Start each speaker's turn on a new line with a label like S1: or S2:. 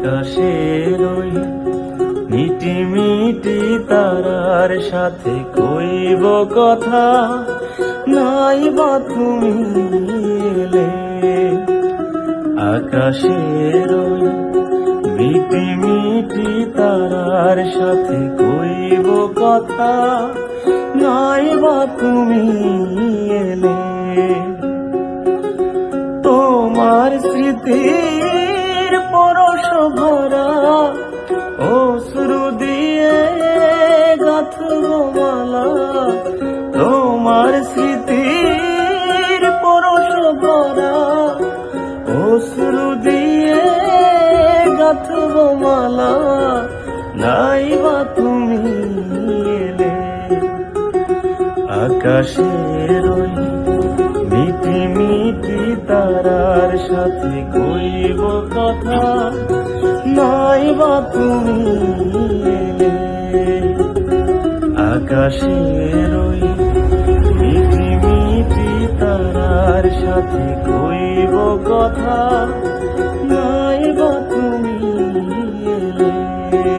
S1: আকাশের ওই মিটি মিটি তারার সাথে কইব কথা, নাই বা তুমি এলে। আকাশের ওই মিটি মিটি তারার সাথে কইব কথা, নাই বা তুমি এলে। তোমার স্মৃতির পরশ ভরা অশ্রু দিয়ে গাঁথব মালা, তোমার স্মৃতির পরশ ভরা অশ্রু দিয়ে গাঁথব মালা, নাই বা তুমি এলে। আকাশের ওই মিটি মিটি তারার সাথে কইব কথা, নাই বা তুমি এলে। আকাশের ওই মিটি মিটি তারার সাথে কইব কথা,